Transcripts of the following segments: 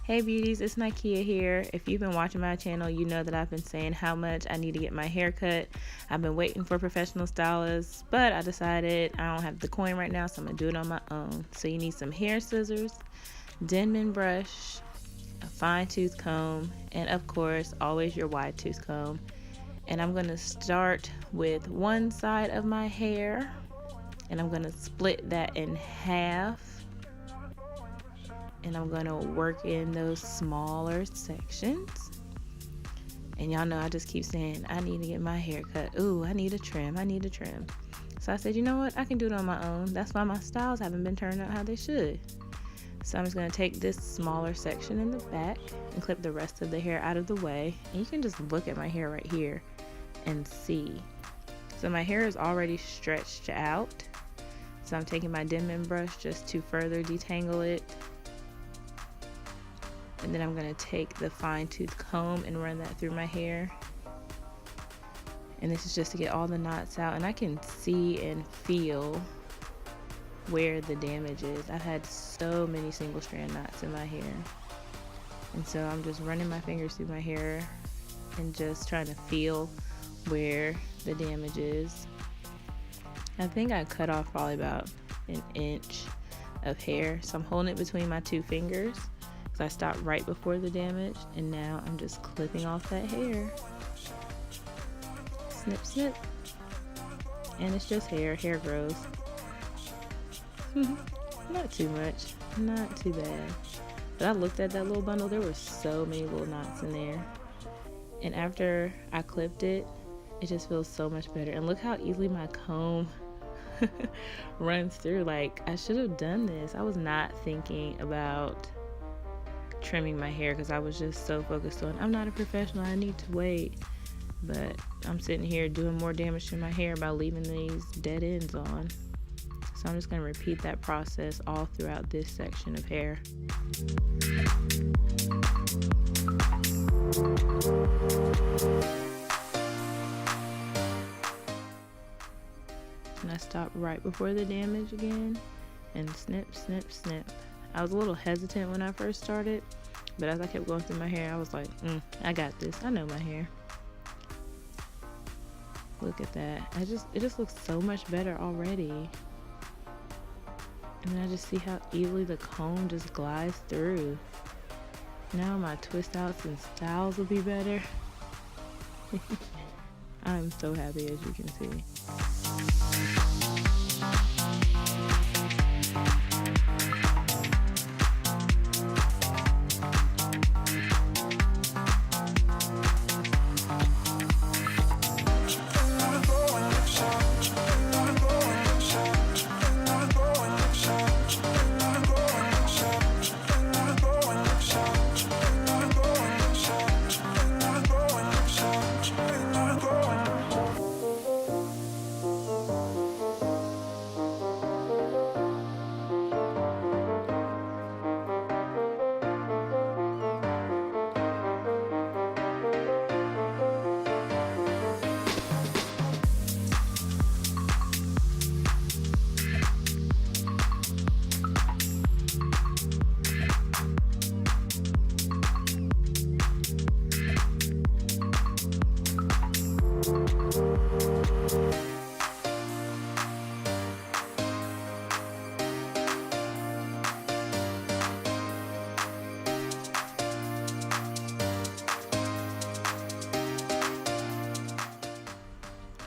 Hey beauties, it's Nikea here. If you've been watching my channel, you know that I've been saying how much I need to get my hair cut. I've been waiting for professional stylists, but I decided I don't have the coin right now, so I'm gonna do it on my own. So you need some hair scissors, Denman brush, a fine tooth comb, and of course, always your wide tooth comb. And I'm gonna start with one side of my hair, and I'm gonna split that in half. And I'm gonna work in those smaller sections. And y'all know I just keep saying I need to get my hair cut. Ooh, I need a trim. So I said, you know what, I can do it on my own. That's why my styles haven't been turning out how they should. So I'm just gonna take this smaller section in the back and clip the rest of the hair out of the way. And you can just look at my hair right here and see. So my hair is already stretched out. So I'm taking my Denman brush just to further detangle it. And then I'm going to take the fine tooth comb and run that through my hair. And this is just to get all the knots out. And I can see and feel where the damage is. I've had so many single strand knots in my hair. And so I'm just running my fingers through my hair and just trying to feel where the damage is. I think I cut off probably about an inch of hair. So I'm holding it between my two fingers. I stopped right before the damage, and now I'm just clipping off that hair. Snip, snip. And it's just hair. Hair grows. Not too much. Not too bad. But I looked at that little bundle. There were so many little knots in there. And after I clipped it, it just feels so much better. And look how easily my comb runs through. Like, I should have done this. I was not thinking about trimming my hair because I was just so focused on I'm not a professional, I need to wait. But I'm sitting here doing more damage to my hair by leaving these dead ends on. So I'm just going to repeat that process all throughout this section of hair. And I stopped right before the damage again and snip, snip, snip. I was a little hesitant when I first started, but as I kept going through my hair, I was like, I got this. I know my hair. Look at that. It just looks so much better already. And then I just see how easily the comb just glides through. Now my twist outs and styles will be better. I'm so happy, as you can see.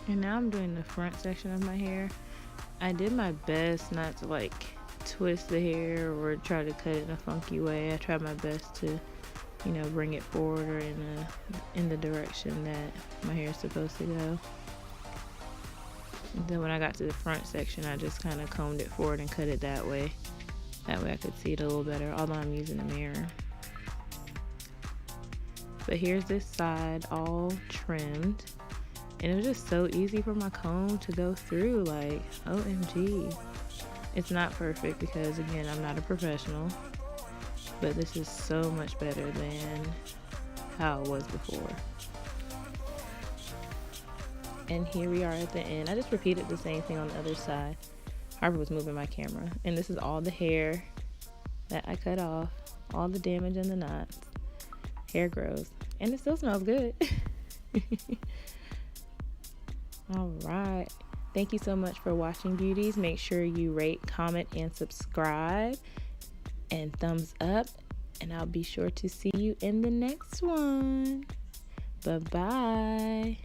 And now I'm doing the front section of my hair. I did my best not to like twist the hair or try to cut it in a funky way. I tried my best to, you know, bring it forward or in the direction that my hair is supposed to go. And then when I got to the front section, I just kind of combed it forward and cut it that way. That way I could see it a little better, although I'm using a mirror. But here's this side all trimmed. And it was just so easy for my comb to go through, like, OMG. It's not perfect because, again, I'm not a professional. But this is so much better than how it was before. And here we are at the end. I just repeated the same thing on the other side. Harper was moving my camera. And this is all the hair that I cut off. all the damage in the knots. Hair grows, and it still smells good. All right. Thank you so much for watching, beauties. Make sure you rate, comment, and subscribe, and thumbs up. And I'll be sure to see you in the next one. Bye-bye.